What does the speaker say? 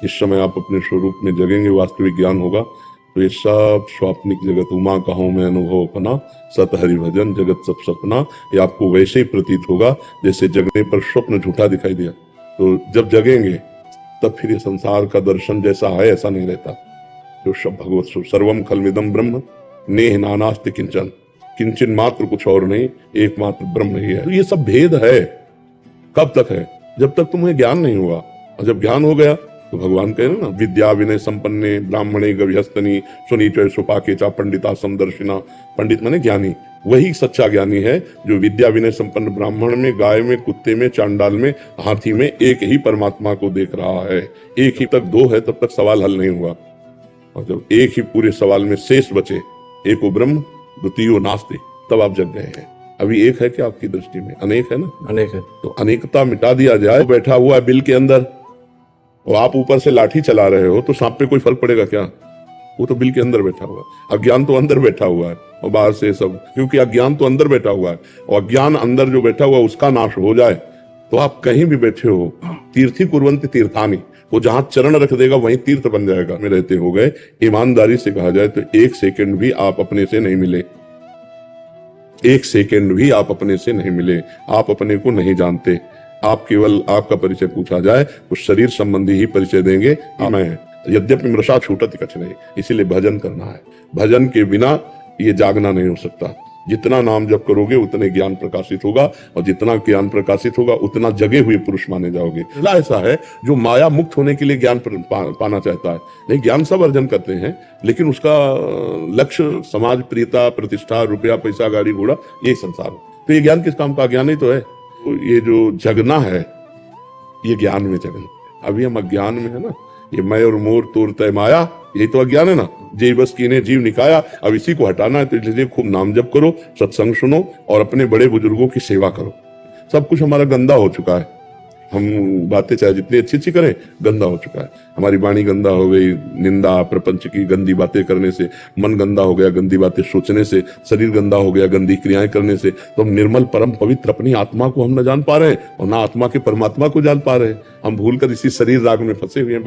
इस समय आप अपने स्वरूप में जगेंगे, वास्तविक ज्ञान होगा तो ये सब स्वाप्निक जगत उमा कहूं मैं अनुभव अपना, सत हरि भजन जगत सब सपना, ये आपको वैसे ही प्रतीत होगा जैसे जगने पर स्वप्न झूठा दिखाई दिया। तो जब जगेंगे तब फिर ये संसार का दर्शन जैसा है ऐसा नहीं रहता। जो सब भगवत सर्वम खलमिदम ब्रह्म नेह नानास्ति किंचन, किंचन मात्र कुछ और नहीं, एकमात्र ब्रह्म ही है। तो ये सब भेद है। कब तक है? जब तक तुम्हें ज्ञान नहीं हुआ। और जब ज्ञान हो गया तो भगवान कह रहे ना, विद्या विनय संपन्ने ब्राह्मणे गविहस्तनी सुनीचय सुपाके चा पंडिता समदर्शिना। पंडित माने ज्ञानी, वही सच्चा ज्ञानी है जो विद्या विनय संपन्न ब्राह्मण में, गाय में, कुत्ते में, चांडाल में, हाथी में एक ही परमात्मा को देख रहा है। एक ही तक दो है तब तक सवाल हल नहीं हुआ। और जब एक ही पूरे सवाल में शेष बचे, एको ब्रह्म द्वितीयो नास्ति, तब आप जग गए हैं। अभी एक है क्या आपकी दृष्टि में? अनेक है ना? अनेक है। तो अनेकता मिटा दिया जाए। बैठा हुआ है बिल के अंदर और आप ऊपर से लाठी चला रहे हो तो सांप पे कोई फर्क पड़ेगा क्या? वो तो बिल के अंदर बैठा हुआ है। अज्ञान तो अंदर बैठा हुआ है और बाहर से सब, क्योंकि अज्ञान तो अंदर बैठा हुआ है और अज्ञान अंदर जो बैठा हुआ उसका नाश हो जाए तो आप कहीं भी बैठे हो, तीर्थी कुर्वन्ति तीर्थानी, वो जहां चरण रख देगा वहीं तीर्थ बन जाएगा। में रहते हो गए। ईमानदारी से कहा जाए तो एक सेकंड भी आप अपने से नहीं मिले, एक सेकंड भी आप अपने से नहीं मिले। आप अपने को नहीं जानते। आप केवल आपका परिचय पूछा जाए तो शरीर संबंधी ही परिचय देंगे। मैं यद्यपि मृषा छूटत कछ नहीं, इसीलिए भजन करना है। भजन के बिना ये जागना नहीं हो सकता। जितना नाम जप करोगे उतने ज्ञान प्रकाशित होगा और जितना ज्ञान प्रकाशित होगा उतना जगे हुए पुरुष माने जाओगे। ऐसा है जो माया मुक्त होने के लिए ज्ञान पाना चाहता है। नहीं, ज्ञान सब अर्जन करते हैं लेकिन उसका लक्ष्य समाज प्रियता, प्रतिष्ठा, रुपया, पैसा, गाड़ी घोड़ा, यही संसार है। तो ये ज्ञान किस काम का? ज्ञान ही तो है। तो ये जो जगना है ये ज्ञान में जगना। अभी हम अज्ञान में है ना, ये मैं और मोर तोर तय माया, यही तो अज्ञान है ना। जय बस कीने जीव निकाया। अब इसी को हटाना है तो इसलिए खूब नाम जप करो, सत्संग सुनो और अपने बड़े बुजुर्गों की सेवा करो। सब कुछ हमारा गंदा हो चुका है। हम बातें चाहे जितनी अच्छी अच्छी करें, गंदा हो चुका है। हमारी वाणी गंदा हो गई, निंदा प्रपंच की गंदी बातें करने से। मन गंदा हो गया गंदी बातें सोचने से। शरीर गंदा हो गया गंदी क्रियाएं करने से। तो हम निर्मल परम पवित्र अपनी आत्मा को हम न जान पा रहे हैं और ना आत्मा के परमात्मा को जान पा रहे हैं। हम भूल कर इसी शरीर राग में फंसे हुए हैं।